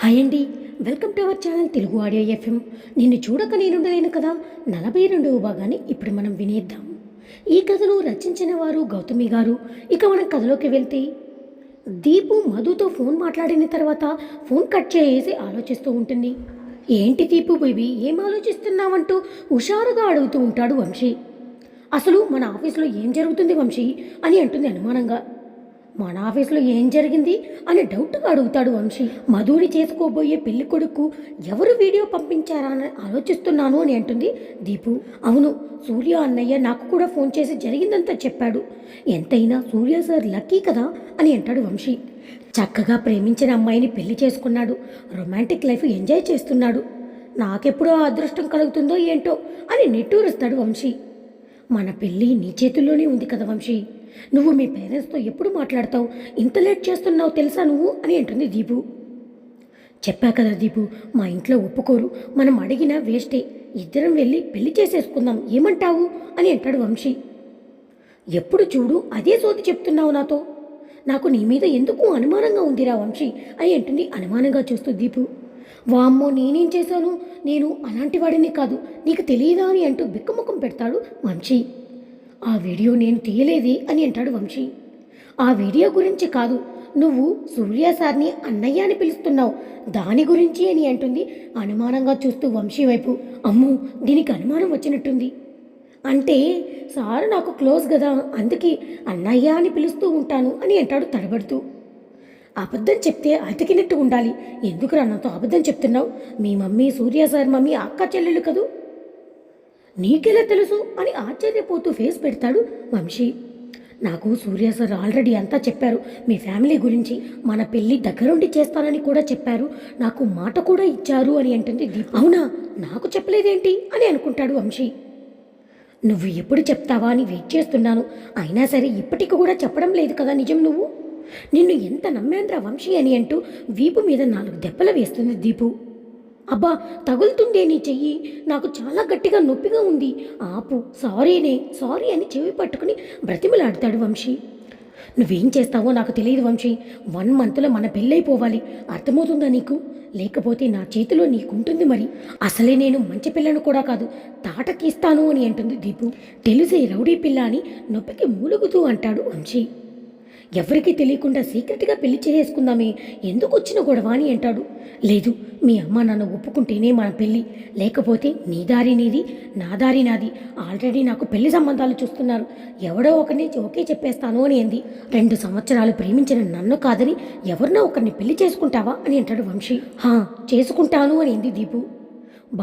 Hi అండి, welcome to our channel Telugu audio FM. నిన్ను చూడక నేనుండలేను కదా 42వ భాగాన్ని ఇప్పుడు మనం వినేద్దాం. ఈ కథను రచించిన వారు గౌతమి గారు. ఇక మనం కథలోకి వెళ్తే, దీపు మధుతో ఫోన్ మాట్లాడిన తర్వాత ఫోన్ కట్ చేసి ఆలోచిస్తూ ఉంటుంది. ఏంటి దీపు బేబీ, ఏం ఆలోచిస్తున్నావంటూ హుషారుగా అడుగుతూ ఉంటాడు వంశీ. అసలు మన ఆఫీస్లో ఏం జరుగుతుంది వంశీ అని అంటుంది అనుమానంగా. మన ఆఫీస్లో ఏం జరిగింది అని డౌట్గా అడుగుతాడు వంశీ. మధుని చేసుకోబోయే పెళ్లి కొడుకు ఎవరు వీడియో పంపించారా అని ఆలోచిస్తున్నాను అని అంటుంది దీపు. అవును, సూర్య అన్నయ్య నాకు కూడా ఫోన్ చేసి జరిగిందంతా చెప్పాడు. ఎంతైనా సూర్య సార్ లక్కీ కదా అని అంటాడు వంశీ. చక్కగా ప్రేమించిన అమ్మాయిని పెళ్లి చేసుకున్నాడు, రొమాంటిక్ లైఫ్ ఎంజాయ్ చేస్తున్నాడు. నాకెప్పుడో అదృష్టం కలుగుతుందో ఏంటో అని నిట్టూరుస్తాడు వంశీ. మన పెళ్ళి నీ చేతుల్లోనే ఉంది కదా వంశీ, నువ్వు మీ పేరెంట్స్తో ఎప్పుడు మాట్లాడతావు, ఇంత లేట్ చేస్తున్నావు తెలుసా నువ్వు అని అంటుంది దీపు. చెప్పా కదా దీపు, మా ఇంట్లో ఒప్పుకోరు, మనం అడిగినా వేస్టే, ఇద్దరం వెళ్ళి పెళ్లి చేసేసుకుందాం, ఏమంటావు అని అంటాడు వంశీ. ఎప్పుడు చూడు అదే సోది చెప్తున్నావు నాతో, నాకు నీ మీద ఎందుకు అనుమానంగా ఉందిరా వంశీ అని అంటుంది అనుమానంగా చూస్తూ దీపు. వామ్మో, నేనేం చేశాను, నేను అలాంటి వాడిని కాదు, నీకు తెలియదా అని అంటూ బిక్కముఖం పెడతాడు వంశీ. ఆ వీడియో నేను తీయలేదే అని అంటాడు వంశీ. ఆ వీడియో గురించి కాదు, నువ్వు సూర్య సార్ని అన్నయ్య అని పిలుస్తున్నావు, దాని గురించి అని అంటుంది అనుమానంగా చూస్తూ వంశీ వైపు. అమ్మో, దీనికి అనుమానం వచ్చినట్టుంది. అంటే సార్ నాకు క్లోజ్ కదా, అందుకే అన్నయ్య అని పిలుస్తూ ఉంటాను అని అంటాడు తడబడుతూ. అబద్ధం చెప్తే అతికినట్టు ఉండాలి, ఎందుకు నాతో అబద్ధం చెప్తున్నావు? మీ మమ్మీ సూర్య సార్ మమ్మీ అక్క చెల్లెలు కదూ, నీకెలా తెలుసు అని ఆశ్చర్యపోతూ ఫేస్ పెడతాడు వంశీ. నాకు సూర్య సార్ ఆల్రెడీ అంతా చెప్పారు, మీ ఫ్యామిలీ గురించి, మన పెళ్ళి దగ్గరుండి చేస్తానని కూడా చెప్పారు, నాకు మాట కూడా ఇచ్చారు అని అంటుంది దీప్. అవునా, నాకు చెప్పలేదేంటి అని అనుకుంటాడు వంశీ. నువ్వు ఎప్పుడు చెప్తావా అని వెయిట్ చేస్తున్నాను, అయినా సరే ఇప్పటికి కూడా చెప్పడం లేదు కదా నిజం నువ్వు. నిన్ను ఎంత నమ్మాన్రా వంశీ అని అంటూ వీపు మీద 4 దెబ్బలు వేస్తుంది దీపు. అబ్బా, తగులుతుందే నీ చెయ్యి, నాకు చాలా గట్టిగా నొప్పిగా ఉంది, ఆపు, సారీ అని చెవి పట్టుకుని బ్రతిమలాడతాడు వంశీ. నువ్వేం చేస్తావో నాకు తెలియదు వంశీ, 1 మంత్లో మన పెళ్ళైపోవాలి, అర్థమవుతుందా నీకు? లేకపోతే నా చేతిలో నీకుంటుంది మరి. అసలే నేను మంచి పిల్లను కూడా కాదు, తాట తీస్తాను అని అంటుంది దీపు. తెలిసే రౌడీ పిల్ల అని నొప్పికి మూలుగుతూ అంటాడు వంశీ. ఎవరికీ తెలియకుండా సీక్రెట్గా పెళ్లి చేసుకుందామే, ఎందుకు వచ్చిన గొడవ అని అంటాడు. లేదు, మీ అమ్మ నన్ను ఒప్పుకుంటేనే మన పెళ్ళి, లేకపోతే నీ దారి నీది, నా దారి నాది, ఆల్రెడీ నాకు పెళ్లి సంబంధాలు చూస్తున్నారు, ఎవడో ఒకరిని ఓకే చెప్పేస్తాను అని అంది. 2 సంవత్సరాలు ప్రేమించిన నన్ను కాదని ఎవరినో ఒకరిని పెళ్లి చేసుకుంటావా అని అంటాడు వంశీ. చేసుకుంటాను అని అంది దీపు.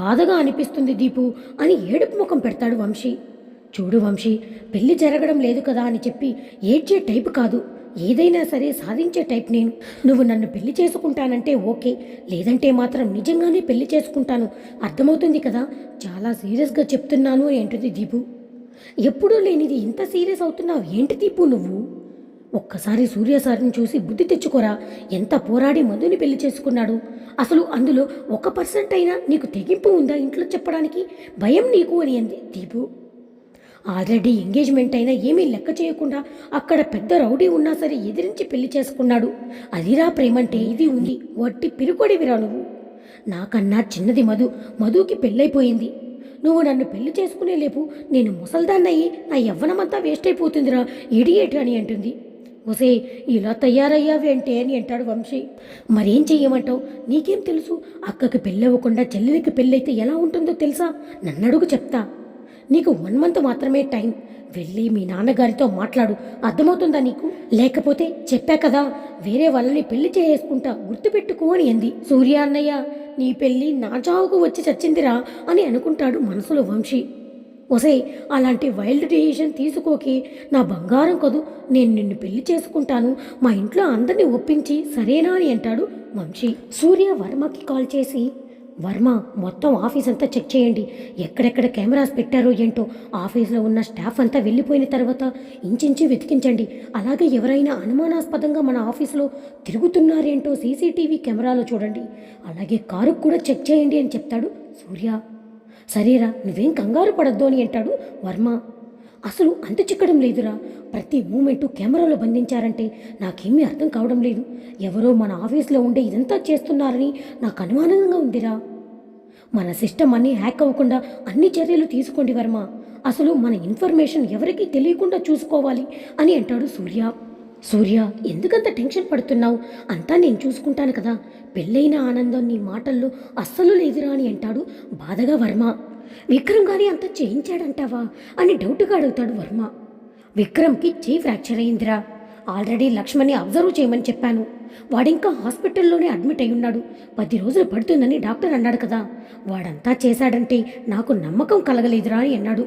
బాధగా అనిపిస్తుంది దీపు అని ఏడుపు ముఖం పెడతాడు వంశీ. చూడు వంశీ, పెళ్లి జరగడం లేదు కదా అని చెప్పి ఏడ్చే టైపు కాదు, ఏదైనా సరే సాధించే టైప్ నేను. నువ్వు నన్ను పెళ్లి చేసుకుంటానంటే ఓకే, లేదంటే మాత్రం నిజంగానే పెళ్లి చేసుకుంటాను, అర్థమవుతుంది కదా, చాలా సీరియస్గా చెప్తున్నాను అని అంటుంది దీపు. ఎప్పుడూ లేనిది ఇంత సీరియస్ అవుతున్నావు ఏంటి దీపు నువ్వు? ఒక్కసారి సూర్య సార్ని చూసి బుద్ధి తెచ్చుకోరా, ఎంత పోరాడి మధుని పెళ్లి చేసుకున్నాడు. అసలు అందులో 1% అయినా నీకు తెగింపు ఉందా ఇంట్లో చెప్పడానికి? భయం నీకు అని అంది దీపు. ఆల్రెడీ ఎంగేజ్మెంట్ అయినా ఏమీ లెక్క చేయకుండా అక్కడ పెద్ద రౌడీ ఉన్నా సరే ఎదిరించి పెళ్లి చేసుకున్నాడు. అదిరా ప్రేమంటే, ఇది ఉంది, వట్టి పిరుకొడివిరా నువ్వు. నాకన్నా చిన్నది మధుకి పెళ్ళైపోయింది. నువ్వు నన్ను పెళ్లి చేసుకునే లేపు నేను ముసల్దాన్నయ్యి నా యవ్వనమంతా వేస్ట్ అయిపోతుందిరా, ఇడియేట్ అని అంటుంది. ఒసే, ఇలా తయారయ్యావి అంటే అని అంటాడు వంశీ. మరేం చెయ్యమంటావు, నీకేం తెలుసు, అక్కకి పెళ్ళవ్వకుండా చెల్లెలికి పెళ్ళైతే ఎలా ఉంటుందో తెలుసా? నన్నడుగు చెప్తా. నీకు 1 మంత్ మాత్రమే టైం, వెళ్ళి మీ నాన్నగారితో మాట్లాడు, అర్థమవుతుందా నీకు? లేకపోతే చెప్పా కదా, వేరే వాళ్ళని పెళ్లి చేసుకుంటా, గుర్తుపెట్టుకో అని అంది. సూర్య అన్నయ్య, నీ పెళ్ళి నా చావుకు వచ్చి చచ్చిందిరా అని అనుకుంటాడు మనసులో వంశీ. ఒసే, అలాంటి వైల్డ్ డెసిషన్ తీసుకోకే, నా బంగారం కదూ, నేను నిన్ను పెళ్లి చేసుకుంటాను, మా ఇంట్లో అందరినీ ఒప్పించి సరేనా అని అంటాడు వంశీ. సూర్య వర్మకి కాల్ చేసి, వర్మ, మొత్తం ఆఫీస్ అంతా చెక్ చేయండి, ఎక్కడెక్కడ కెమెరాస్ పెట్టారో ఏంటో, ఆఫీస్లో ఉన్న స్టాఫ్ అంతా వెళ్ళిపోయిన తర్వాత ఇంచించి వెతికించండి, అలాగే ఎవరైనా అనుమానాస్పదంగా మన ఆఫీస్లో తిరుగుతున్నారేంటో సీసీటీవీ కెమెరాలో చూడండి, అలాగే కారు కూడా చెక్ చేయండి అని చెప్తాడు సూర్య. సరేరా, నువ్వేం కంగారు పడద్దు అని అంటాడు వర్మ. అసలు అంత చిక్కడం లేదురా. ప్రతి మూమెంటు కెమెరాలో బంధించారంటే నాకేమీ అర్థం కావడం లేదు. ఎవరో మన ఆఫీస్లో ఉండే ఇదంతా చేస్తున్నారని నాకు అనుమానంగా ఉందిరా. మన సిస్టమ్ అన్నీ హ్యాక్ అవ్వకుండా అన్ని చర్యలు తీసుకోండి వర్మ. అసలు మన ఇన్ఫర్మేషన్ ఎవరికీ తెలియకుండా చూసుకోవాలి అని అంటాడు సూర్య. సూర్య, ఎందుకంత టెన్షన్ పడుతున్నావు? అంతా నేను చూసుకుంటాను కదా. పెళ్ళైన ఆనందం నీ మాటల్లో అస్సలు లేదురా అని అంటాడు బాధగా వర్మ. విక్రమ్ గారి అంతా చేయించాడంటావా అని డౌట్గా అడుగుతాడు వర్మ. విక్రమ్కి చెయ్యి ఫ్రాక్చర్ అయిందిరా. ఆల్రెడీ లక్ష్మణ్ని అబ్జర్వ్ చేయమని చెప్పాను. వాడింకా హాస్పిటల్లోనే అడ్మిట్ అయి ఉన్నాడు. 10 రోజులు పడుతుందని డాక్టర్ అన్నాడు కదా. వాడంతా చేశాడంటే నాకు నమ్మకం కలగలేదురా అని అన్నాడు.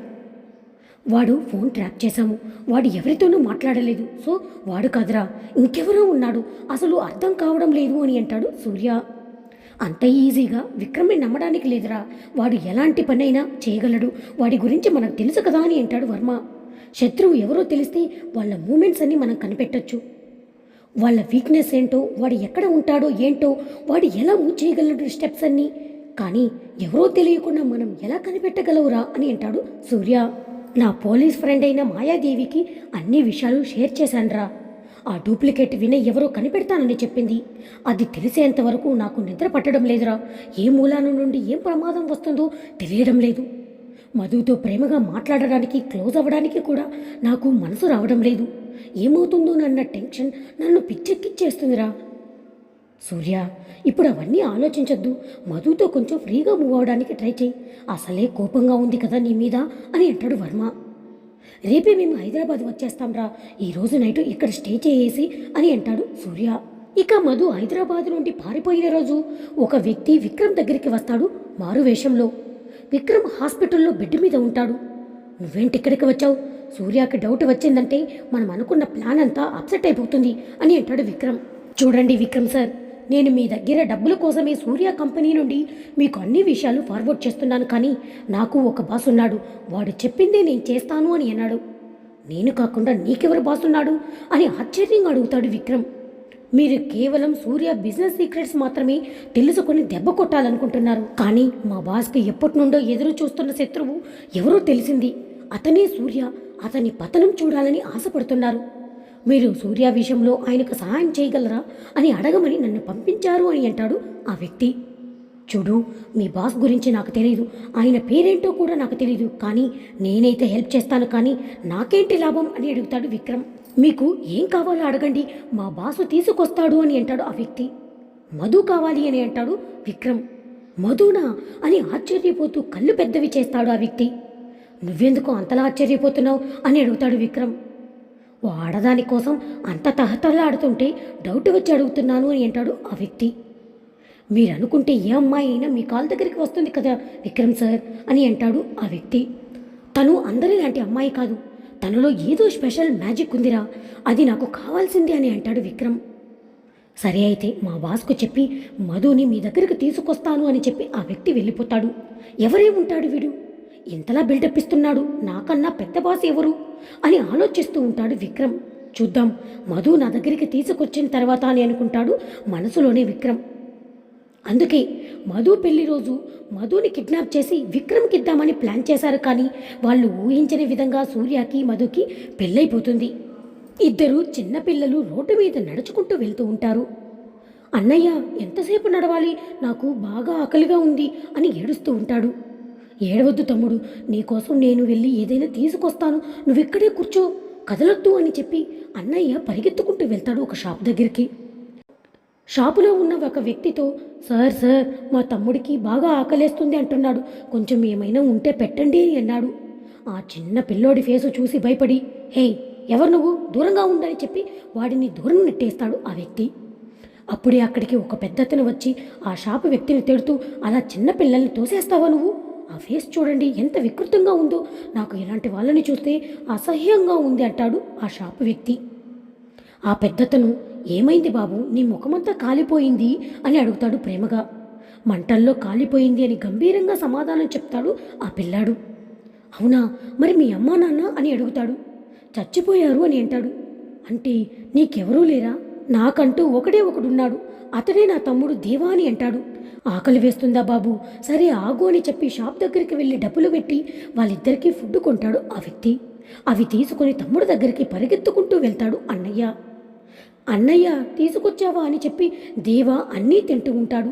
వాడు ఫోన్ ట్రాప్ చేశాము. వాడు ఎవరితోనూ మాట్లాడలేదు. సో వాడు కాదురా, ఇంకెవరో ఉన్నాడు. అసలు అర్థం కావడం లేదు అని అంటాడు సూర్య. అంత ఈజీగా విక్రమ్ని నమ్మడానికి లేదురా. వాడు ఎలాంటి పనైనా చేయగలడు. వాడి గురించి మనకు తెలుసు కదా అని అంటాడు వర్మ. శత్రువు ఎవరో తెలిస్తే వాళ్ళ మూమెంట్స్ అన్నీ మనం కనిపెట్టొచ్చు. వాళ్ళ వీక్నెస్ ఏంటో, వాడు ఎక్కడ ఉంటాడో ఏంటో, వాడు ఎలా మూవ్ చేయగలడు స్టెప్స్ అన్నీ. కానీ ఎవరో తెలియకుండా మనం ఎలా కనిపెట్టగలవురా అని అంటాడు సూర్య. నా పోలీస్ ఫ్రెండ్ అయిన మాయాదేవికి అన్ని విషయాలు షేర్ చేశానురా. ఆ డూప్లికేట్ వినయ్ ఎవరో కనిపెడతానని చెప్పింది. అది తెలిసేంత వరకు నాకు నిద్ర పట్టడం లేదురా. ఏ మూలాన నుండి ఏం ప్రమాదం వస్తుందో తెలియడం లేదు. మధుతో ప్రేమగా మాట్లాడడానికి, క్లోజ్ అవ్వడానికి కూడా నాకు మనసు రావడం లేదు. ఏమవుతుందోనన్న టెన్షన్ నన్ను పిచ్చెక్కిచ్చేస్తుందిరా. సూర్య, ఇప్పుడు అవన్నీ ఆలోచించొద్దు. మధుతో కొంచెం ఫ్రీగా మూవ్ అవడానికి ట్రై చేయి. అసలే కోపంగా ఉంది కదా నీ మీద అని అంటాడు వర్మ. రేపే మేము హైదరాబాద్ వచ్చేస్తాంరా. ఈరోజు నైటు ఇక్కడ స్టే చేయేసి అని అంటాడు సూర్య. ఇక మధు హైదరాబాద్ నుండి పారిపోయిన రోజు ఒక వ్యక్తి విక్రమ్ దగ్గరికి వస్తాడు మారు వేషంలో. విక్రమ్ హాస్పిటల్లో బెడ్ మీద ఉంటాడు. నువ్వేంటి ఇక్కడికి వచ్చావు? సూర్యకి డౌట్ వచ్చిందంటే మనం అనుకున్న ప్లాన్ అంతా అప్సెట్ అయిపోతుంది అని అంటాడు విక్రమ్. చూడండి విక్రమ్ సార్, నేను మీ దగ్గర డబ్బుల కోసమే సూర్య కంపెనీ నుండి మీకు అన్ని విషయాలు ఫార్వర్డ్ చేస్తున్నాను. కానీ నాకు ఒక బాస్ ఉన్నాడు. వాడు చెప్పిందే నేను చేస్తాను అని అన్నాడు. నేను కాకుండా నీకెవరు బాస్ ఉన్నాడు అని ఆశ్చర్యంగా అడుగుతాడు విక్రమ్. మీరు కేవలం సూర్య బిజినెస్ సీక్రెట్స్ మాత్రమే తెలుసుకొని దెబ్బ కొట్టాలనుకుంటున్నారు. కానీ మా బాస్కి ఎప్పటి నుండో ఎదురు చూస్తున్న శత్రువు ఎవరో తెలిసింది. అతనే సూర్య. అతని పతనం చూడాలని ఆశపడుతున్నారు. మీరు సూర్య విషయంలో ఆయనకు సహాయం చేయగలరా అని అడగమని నన్ను పంపించారు అని అంటాడు ఆ వ్యక్తి. చూడు, మీ బాస్ గురించి నాకు తెలియదు. ఆయన పేరేంటో కూడా నాకు తెలియదు. కానీ నేనైతే హెల్ప్ చేస్తాను. కానీ నాకేంటి లాభం అని అడుగుతాడు విక్రమ్. మీకు ఏం కావాలో అడగండి, మా బాసు తీసుకొస్తాడు అని అంటాడు ఆ వ్యక్తి. మధు కావాలి అని అంటాడు విక్రమ్. మధునా అని ఆశ్చర్యపోతూ కళ్ళు పెద్దవి చేస్తాడు ఆ వ్యక్తి. నువ్వెందుకు అంతలా ఆశ్చర్యపోతున్నావు అని అడుగుతాడు విక్రమ్. ఓ ఆడదాని కోసం అంత తహతలాడుతుంటే డౌట్ వచ్చి అడుగుతున్నాను అని అంటాడు ఆ వ్యక్తి. మీరు అనుకుంటే ఏ అమ్మాయి అయినా మీ కాల్ దగ్గరికి వస్తుంది కదా విక్రమ్ సార్ అని అంటాడు ఆ వ్యక్తి. తను అందరిలాంటి అమ్మాయి కాదు. తనలో ఏదో స్పెషల్ మ్యాజిక్ ఉందిరా. అది నాకు కావాల్సింది అని అంటాడు విక్రమ్. సరే అయితే మా బాస్కు చెప్పి మధుని మీ దగ్గరికి తీసుకొస్తాను అని చెప్పి ఆ వ్యక్తి వెళ్ళిపోతాడు. ఎవరేముంటాడు వీడు? ఇంతలా బిల్డప్ ఇస్తున్నాడు. నాకన్నా పెద్ద బాస్ ఎవరు అని ఆలోచిస్తూ ఉంటాడు విక్రమ్. చూద్దాం, మధు నా దగ్గరికి తీసుకొచ్చిన తర్వాత అని అనుకుంటాడు మనసులోనే విక్రమ్. అందుకే మధు పెళ్లి రోజు మధుని కిడ్నాప్ చేసి విక్రమ్కి ఇద్దామని ప్లాన్ చేశారు. కానీ వాళ్ళు ఊహించని విధంగా సూర్యకి మధుకి పెళ్ళైపోతుంది. ఇద్దరు చిన్నపిల్లలు రోడ్డు మీద నడుచుకుంటూ వెళ్తూ ఉంటారు. అన్నయ్య, ఎంతసేపు నడవాలి? నాకు బాగా ఆకలిగా ఉంది అని ఏడుస్తూ ఉంటాడు. ఏడవద్దు తమ్ముడు, నీకోసం నేను వెళ్ళి ఏదైనా తీసుకొస్తాను. నువ్వు ఇక్కడే కూర్చో, కదలొద్దు అని చెప్పి అన్నయ్య పరిగెత్తుకుంటూ వెళ్తాడు ఒక షాప్ దగ్గరికి. షాపులో ఉన్న ఒక వ్యక్తితో, సార్ మా తమ్ముడికి బాగా ఆకలేస్తుంది అంటున్నాడు. కొంచెం ఏమైనా ఉంటే పెట్టండి అని అన్నాడు. ఆ చిన్న పిల్లోడి ఫేసు చూసి భయపడి, హే ఎవరు నువ్వు, దూరంగా ఉండని చెప్పి వాడిని దూరం నెట్టేస్తాడు ఆ వ్యక్తి. అప్పుడే అక్కడికి ఒక పెద్దతను వచ్చి ఆ షాపు వ్యక్తిని తిడుతూ, అలా చిన్న పిల్లల్ని తోసేస్తావా నువ్వు? ఆ ఫేస్ చూడండి ఎంత వికృతంగా ఉందో. నాకు ఇలాంటి వాళ్ళని చూస్తే అసహ్యంగా ఉంది అంటాడు ఆ షాపు వ్యక్తి. ఆ పెద్దతను, ఏమైంది బాబు, నీ ముఖమంతా కాలిపోయింది అని అడుగుతాడు ప్రేమగా. మంటల్లో కాలిపోయింది అని గంభీరంగా సమాధానం చెప్తాడు ఆ పిల్లాడు. అవునా, మరి మీ అమ్మా నాన్న అని అడుగుతాడు. చచ్చిపోయారు అని అంటాడు. అంటే నీకెవరూ లేరా? నాకంటూ ఒకడే ఒకడున్నాడు, అతడే నా తమ్ముడు దేవా అని అంటాడు. ఆకలి వేస్తుందా బాబు? సరే ఆగు అని చెప్పి షాప్ దగ్గరికి వెళ్ళి డబ్బులు పెట్టి వాళ్ళిద్దరికీ ఫుడ్ కొంటాడు ఆ వ్యక్తి. అవి తీసుకుని తమ్ముడు దగ్గరికి పరిగెత్తుకుంటూ వెళ్తాడు అన్నయ్య. అన్నయ్య తీసుకొచ్చావా అని చెప్పి దేవ అన్నీ తింటూ ఉంటాడు.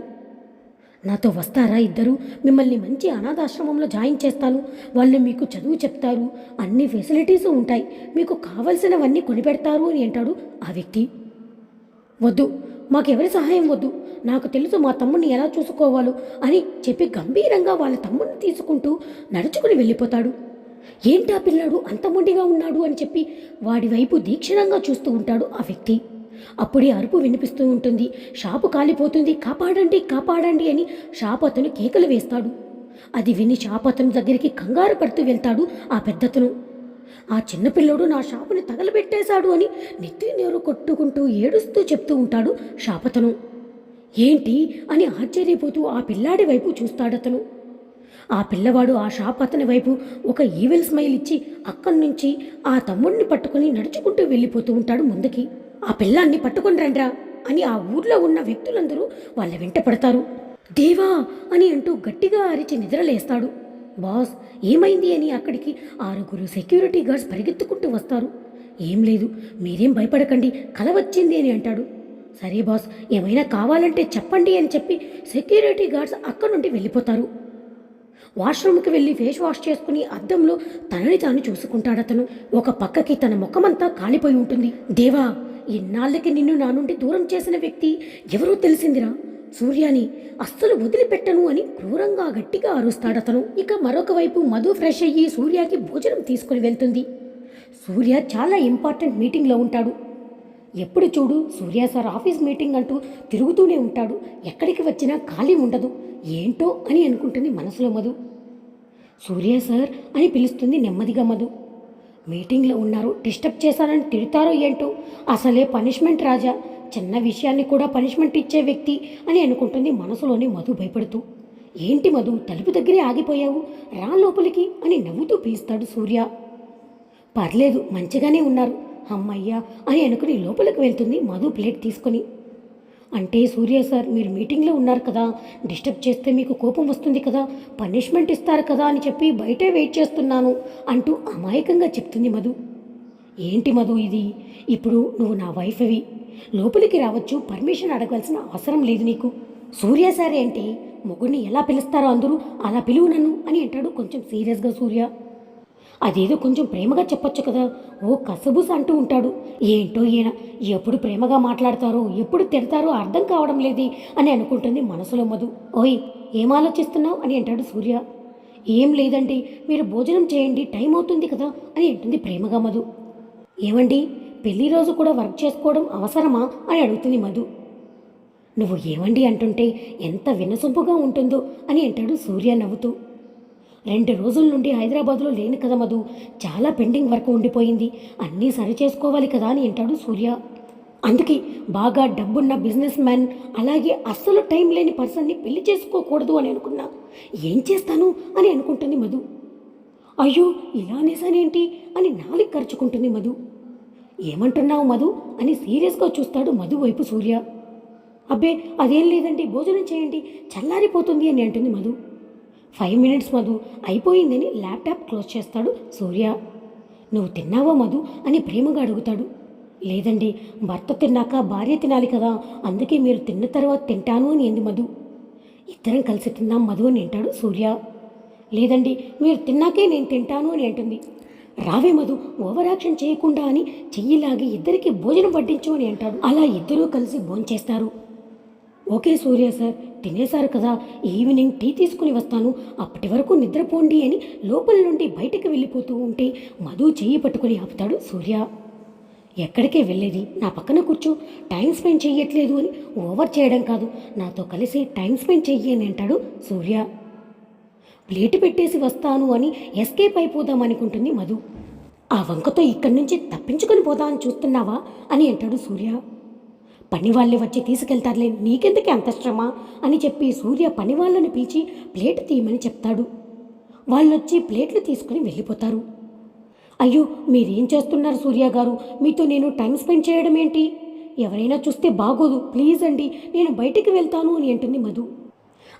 నాతో వస్తారా ఇద్దరు? మిమ్మల్ని మంచి అనాథాశ్రమంలో జాయిన్ చేస్తాను. వాళ్ళు మీకు చదువు చెప్తారు, అన్ని ఫెసిలిటీస్ ఉంటాయి, మీకు కావలసినవన్నీ కొనిపెడతారు అని అంటాడు ఆ వ్యక్తి. వద్దు, మాకెవరి సహాయం వద్దు, నాకు తెలుసు మా తమ్ముడిని ఎలా చూసుకోవాలో అని చెప్పి గంభీరంగా వాళ్ళ తమ్ముడిని తీసుకుంటూ నడుచుకుని వెళ్ళిపోతాడు. ఏంటా పిల్లాడు అంత మొండిగా ఉన్నాడు అని చెప్పి వాడి వైపు దీక్షణంగా చూస్తూ ఉంటాడు ఆ వ్యక్తి. అప్పుడే అరుపు వినిపిస్తూ ఉంటుంది. షాపు కాలిపోతుంది, కాపాడండి కాపాడండి అని షాపు అతను కేకలు వేస్తాడు. అది విని షాపు అతను దగ్గరికి కంగారు పడుతూ వెళ్తాడు ఆ పెద్దతను. ఆ చిన్నపిల్లడు నా షాపుని తగలబెట్టేశాడు అని నెత్తి నీరు కొట్టుకుంటూ ఏడుస్తూ చెప్తూ ఉంటాడు షాపతను. ఏంటి అని ఆశ్చర్యపోతూ ఆ పిల్లాడి వైపు చూస్తాడతను. ఆ పిల్లవాడు ఆ షాప్ అతని వైపు ఒక ఈవిల్ స్మైల్ ఇచ్చి అక్కడి నుంచి ఆ తమ్ముడిని పట్టుకుని నడుచుకుంటూ వెళ్ళిపోతూ ఉంటాడు ముందుకి. ఆ పిల్లాన్ని పట్టుకుని రండ్రా అని ఆ ఊర్లో ఉన్న వ్యక్తులందరూ వాళ్ళ వెంట పడతారు. దేవా అని అంటూ గట్టిగా అరిచి నిద్రలేస్తాడు. బాస్ ఏమైంది అని అక్కడికి 6 సెక్యూరిటీ గార్డ్స్ పరిగెత్తుకుంటూ వస్తారు. ఏం లేదు, మీరేం భయపడకండి, కల వచ్చింది అని అంటాడు. సరే బాస్, ఏమైనా కావాలంటే చెప్పండి అని చెప్పి సెక్యూరిటీ గార్డ్స్ అక్కడి నుండి వెళ్ళిపోతారు. వాష్రూమ్కి వెళ్ళి ఫేస్ వాష్ చేసుకుని అద్దంలో తనని తాను చూసుకుంటాడతను. ఒక పక్కకి తన ముఖమంతా కాలిపోయి ఉంటుంది. దేవా, ఇన్నాళ్ళకి నిన్ను నా నుండి దూరం చేసిన వ్యక్తి ఎవరో తెలిసిందిరా, సూర్యాని అస్సలు వదిలిపెట్టను అని క్రూరంగా గట్టిగా అరుస్తాడతను. ఇక మరొక వైపు మధు ఫ్రెష్ అయ్యి సూర్యకి భోజనం తీసుకుని వెళ్తుంది. సూర్య చాలా ఇంపార్టెంట్ మీటింగ్లో ఉంటాడు. ఎప్పుడు చూడు సూర్య సార్ ఆఫీస్ మీటింగ్ అంటూ తిరుగుతూనే ఉంటాడు. ఎక్కడికి వచ్చినా ఖాళీ ఉండదు. ఏంటో అని అనుకుంటుంది మనసులో మధు. సూర్య సార్ అని పిలుస్తుంది నెమ్మదిగా మధు. మీటింగ్లో ఉన్నారు, డిస్టర్బ్ చేశానని తిడతారో ఏంటో, అసలే పనిష్మెంట్ రాజా, చిన్న విషయాన్ని కూడా పనిష్మెంట్ ఇచ్చే వ్యక్తి అని అనుకుంటుంది మనసులోని మధు భయపడుతూ. ఏంటి మధు, తలుపు దగ్గరే ఆగిపోయావు, రా లోపలికి అని నవ్వుతూ పిలుస్తాడు సూర్య. పర్లేదు, మంచిగానే ఉన్నారు, అమ్మయ్యా అని అనుకుని లోపలికి వెళ్తుంది మధు ప్లేట్ తీసుకొని. అంటే సూర్య సార్, మీరు మీటింగ్లో ఉన్నారు కదా, డిస్టర్బ్ చేస్తే మీకు కోపం వస్తుంది కదా, పనిష్మెంట్ ఇస్తారు కదా అని చెప్పి బయటే వెయిట్ చేస్తున్నాను అంటూ అమాయకంగా చెప్తుంది మధు. ఏంటి మధు ఇది, ఇప్పుడు నువ్వు నా వైఫ్వి, లోపలికి రావచ్చు, పర్మిషన్ అడగవలసిన అవసరం లేదు నీకు. సూర్య సార్ ఏంటి, మొగుడిని ఎలా పిలుస్తారో అందరూ అలా పిలువు నన్ను అని అంటాడు కొంచెం సీరియస్గా సూర్య. అదేదో కొంచెం ప్రేమగా చెప్పొచ్చు కదా, ఓ కసబుస్ అంటూ ఉంటాడు. ఏంటో ఈయన ఎప్పుడు ప్రేమగా మాట్లాడతారో ఎప్పుడు తిడతారో అర్థం కావడం లేదు అని అనుకుంటుంది మనసులో మధు. ఓయ్, ఏం ఆలోచిస్తున్నావు అని అంటాడు సూర్య. ఏం లేదండి, మీరు భోజనం చేయండి, టైం అవుతుంది కదా అని అంటుంది ప్రేమగా మధు. ఏమండి, పెళ్లి రోజు కూడా వర్క్ చేసుకోవడం అవసరమా అని అడుగుతుంది మధు. నువ్వు ఏమండి అంటుంటే ఎంత వినసొంపుగా ఉంటుందో అని అంటాడు సూర్య నవ్వుతూ. 2 రోజుల నుండి హైదరాబాద్లో లేని కదా మధు, చాలా పెండింగ్ వర్క్ ఉండిపోయింది, అన్నీ సరి చేసుకోవాలి కదా అని అంటాడు సూర్య. అందుకే బాగా డబ్బున్న బిజినెస్ మ్యాన్ అలాగే అస్సలు టైం లేని పర్సన్ని పెళ్లి చేసుకోకూడదు అని అనుకున్నా, ఏం చేస్తాను అని అనుకుంటుంది మధు. అయ్యో, ఇలా అనేసానేంటి అని నాలుగు ఖర్చుకుంటుంది మధు. ఏమంటున్నావు మధు అని సీరియస్గా చూస్తాడు మధు వైపు సూర్య. అబ్బే అదేం లేదండి, భోజనం చేయండి, చల్లారిపోతుంది అని అంటుంది మధు. 5 మినిట్స్ మధు, అయిపోయిందని ల్యాప్టాప్ క్లోజ్ చేస్తాడు సూర్య. నువ్వు తిన్నావా మధు అని ప్రేమగా అడుగుతాడు. లేదండి, భర్త తిన్నాక భార్య తినాలి కదా, అందుకే మీరు తిన్న తర్వాత తింటాను అని అంది మధు. ఇద్దరం కలిసి తిన్నాం మధు అని అంటాడు సూర్య. లేదండి, మీరు తిన్నాకే నేను తింటాను అని అంటుంది. రావే మధు, ఓవర్ యాక్షన్ చేయకుండా అని చెయ్యిలాగి ఇద్దరికి భోజనం వడ్డించు అని అంటాడు. అలా ఇద్దరూ కలిసి భోంచేస్తారు. ఓకే సూర్య సార్, తినేశారు కదా, ఈవినింగ్ టీ తీసుకుని వస్తాను, అప్పటి వరకు నిద్రపోండి అని లోపల నుండి బయటకు వెళ్ళిపోతూ ఉంటే మధు చెయ్యి పట్టుకుని ఆపుతాడు సూర్య. ఎక్కడికే వెళ్ళేది, నా పక్కన కూర్చో, టైం స్పెండ్ చెయ్యట్లేదు అని ఓవర్ చేయడం కాదు, నాతో కలిసి టైం స్పెండ్ చెయ్యి అని అంటాడు సూర్య. ప్లేటు పెట్టేసి వస్తాను అని ఎస్కేప్ అయిపోదామనుకుంటుంది మధు. ఆ వంకతో ఇక్కడి నుంచి తప్పించుకొని పోదామని చూస్తున్నావా అని అంటాడు సూర్య. పని వాళ్ళే వచ్చి తీసుకెళ్తారులే, నీకెందుకే అంత శ్రమ అని చెప్పి సూర్య పని వాళ్ళని పిలిచి ప్లేట్ తీయమని చెప్తాడు. వాళ్ళొచ్చి ప్లేట్లు తీసుకుని వెళ్ళిపోతారు. అయ్యో, మీరేం చేస్తున్నారు సూర్య గారు, మీతో నేను టైం స్పెండ్ చేయడం ఏంటి, ఎవరైనా చూస్తే బాగోదు, ప్లీజ్ అండి, నేను బయటికి వెళ్తాను అని అంటుంది మధు.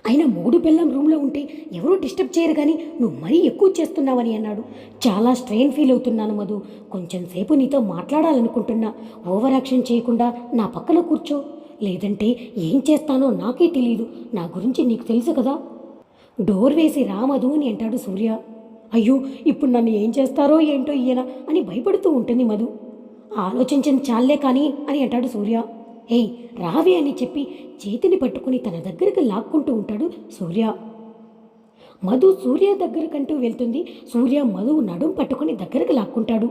అయినా మూడు బెల్లం రూమ్లో ఉంటే ఎవరూ డిస్టర్బ్ చేయరు కానీ నువ్వు మరీ ఎక్కువ చేస్తున్నావని అన్నాడు. చాలా స్ట్రెయిన్ ఫీల్ అవుతున్నాను మధు, కొంచెం సేపు నీతో మాట్లాడాలనుకుంటున్నా. ఓవర్ యాక్షన్ చేయకుండా నా పక్కన కూర్చో, లేదంటే ఏం చేస్తానో నాకే తెలియదు. నా గురించి నీకు తెలుసు కదా. డోర్ వేసి రా మధు అని అంటాడు సూర్య. అయ్యో, ఇప్పుడు నన్ను ఏం చేస్తారో ఏంటో ఈయన అని భయపడుతూ ఉంటుంది మధు. ఆలోచించింది చాలే కానీ అని అంటాడు సూర్య. ఏయ్ రావే అని చెప్పి చేతిని పట్టుకుని తన దగ్గరికి లాక్కుంటూ ఉంటాడు సూర్య. మధు సూర్య దగ్గరకంటూ వెళ్తుంది. సూర్య మధువు నడుం పట్టుకుని దగ్గరికి లాక్కుంటాడు.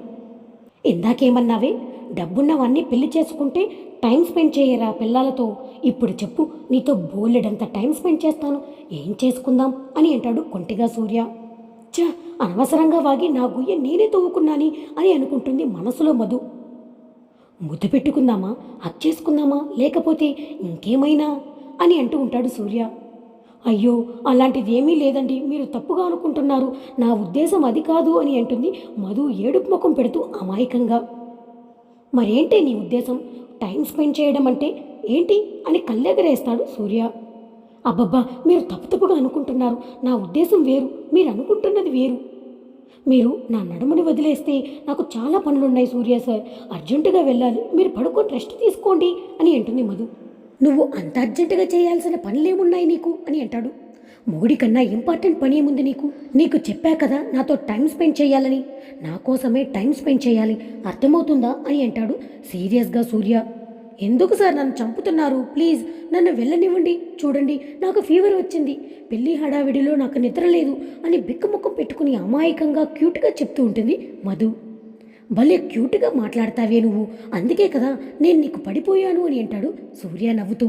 ఇందాకేమన్నావే, డబ్బున్నవన్నీ పెళ్లి చేసుకుంటే టైం స్పెండ్ చేయరా పిల్లలతో? ఇప్పుడు చెప్పు, నీతో బోలెడంత టైం స్పెండ్ చేస్తాను, ఏం చేసుకుందాం అని అంటాడు కొంటిగా సూర్య. చ, అనవసరంగా వాగి నా గుయ్య నేనే తవ్వుకున్నాని అని అనుకుంటుంది మనసులో మధు. ముద్దు పెట్టుకుందామా, హక్ చేసుకుందామా, లేకపోతే ఇంకేమైనా అని అంటూ ఉంటాడు సూర్య. అయ్యో, అలాంటిది ఏమీ లేదండి, మీరు తప్పుగా అనుకుంటున్నారు, నా ఉద్దేశం అది కాదు అని అంటుంది మధు ఏడుపు ముఖం పెడుతూ అమాయకంగా. మరేంటి నీ ఉద్దేశం? టైం స్పెండ్ చేయడం అంటే ఏంటి అని కళ్ళెగరేస్తాడు సూర్య. అబ్బబ్బా, మీరు తప్పుగా అనుకుంటున్నారు, నా ఉద్దేశం వేరు, మీరు అనుకుంటున్నది వేరు. మీరు నా నడుముని వదిలేస్తే నాకు చాలా పనులున్నాయి సూర్య సార్, అర్జెంటుగా వెళ్ళాలి, మీరు పడుకొని రెస్ట్ తీసుకోండి అని అంటుంది మధు. నువ్వు అంత అర్జెంటుగా చేయాల్సిన పనులేమున్నాయి నీకు అని అంటాడు. మొగుడి కన్నా ఇంపార్టెంట్ పని ఏముంది నీకు? నీకు చెప్పా కదా నాతో టైం స్పెండ్ చేయాలని, నా కోసమే టైం స్పెండ్ చేయాలి, అర్థమవుతుందా అని అంటాడు సీరియస్గా సూర్య. ఎందుకు సార్ నన్ను చంపుతున్నారు? ప్లీజ్ నన్ను వెళ్ళనివ్వండి. చూడండి, నాకు ఫీవర్ వచ్చింది, పెళ్లి హడావిడిలో నాకు నిద్ర లేదు అని బిక్కముఖం పెట్టుకుని అమాయకంగా క్యూట్గా చెప్తూ ఉంటుంది మధు. భలే క్యూట్గా మాట్లాడతావే నువ్వు, అందుకే కదా నేను నీకు పడిపోయాను అని అంటాడు సూర్య నవ్వుతూ.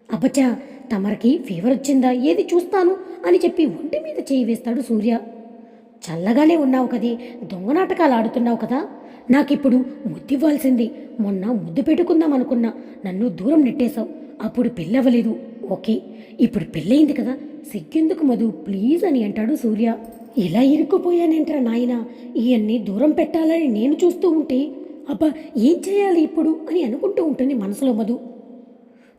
అబ్బచ్చా, తమరికి ఫీవర్ వచ్చిందా, ఏది చూస్తాను అని చెప్పి ఒంటి మీద చేయి వేస్తాడు సూర్య. చల్లగానే ఉన్నావు కదే, దొంగ నాటకాలు ఆడుతున్నావు కదా, నాకిప్పుడు ముద్దివ్వాల్సింది. మొన్న ముద్దు పెట్టుకుందాం అనుకున్నా, నన్ను దూరం నెట్టేశావు, అప్పుడు పెళ్ళవ్వలేదు. ఓకే, ఇప్పుడు పెళ్ళయింది కదా, సిగ్గెందుకు మధు, ప్లీజ్ అని అంటాడు సూర్య. ఇలా ఇరుక్కుపోయానేంట్రా నాయన, ఈయన్ని దూరం పెట్టాలని నేను చూస్తూ ఉంటే అబ్బా ఏం చేయాలి ఇప్పుడు అని అనుకుంటూ ఉంటుంది మనసులో మధు.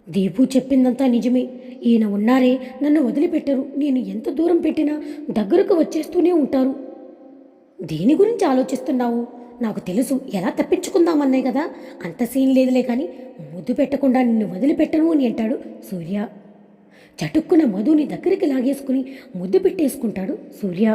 దీపు చెప్పిందంతా నిజమే, ఈయన ఉన్నారే నన్ను వదిలిపెట్టరు, నేను ఎంత దూరం పెట్టినా దగ్గరకు వచ్చేస్తూనే ఉంటారు. దేని గురించి ఆలోచిస్తున్నావు? నాకు తెలుసు, ఎలా తప్పించుకుందామన్నాయి కదా, అంత సీన్ లేదులే కానీ ముద్దు పెట్టకుండా నిన్ను వదిలిపెట్టను అని అంటాడు సూర్య. చటుక్కున మధుని దగ్గరికి లాగేసుకుని ముద్దు పెట్టేసుకుంటాడు సూర్య.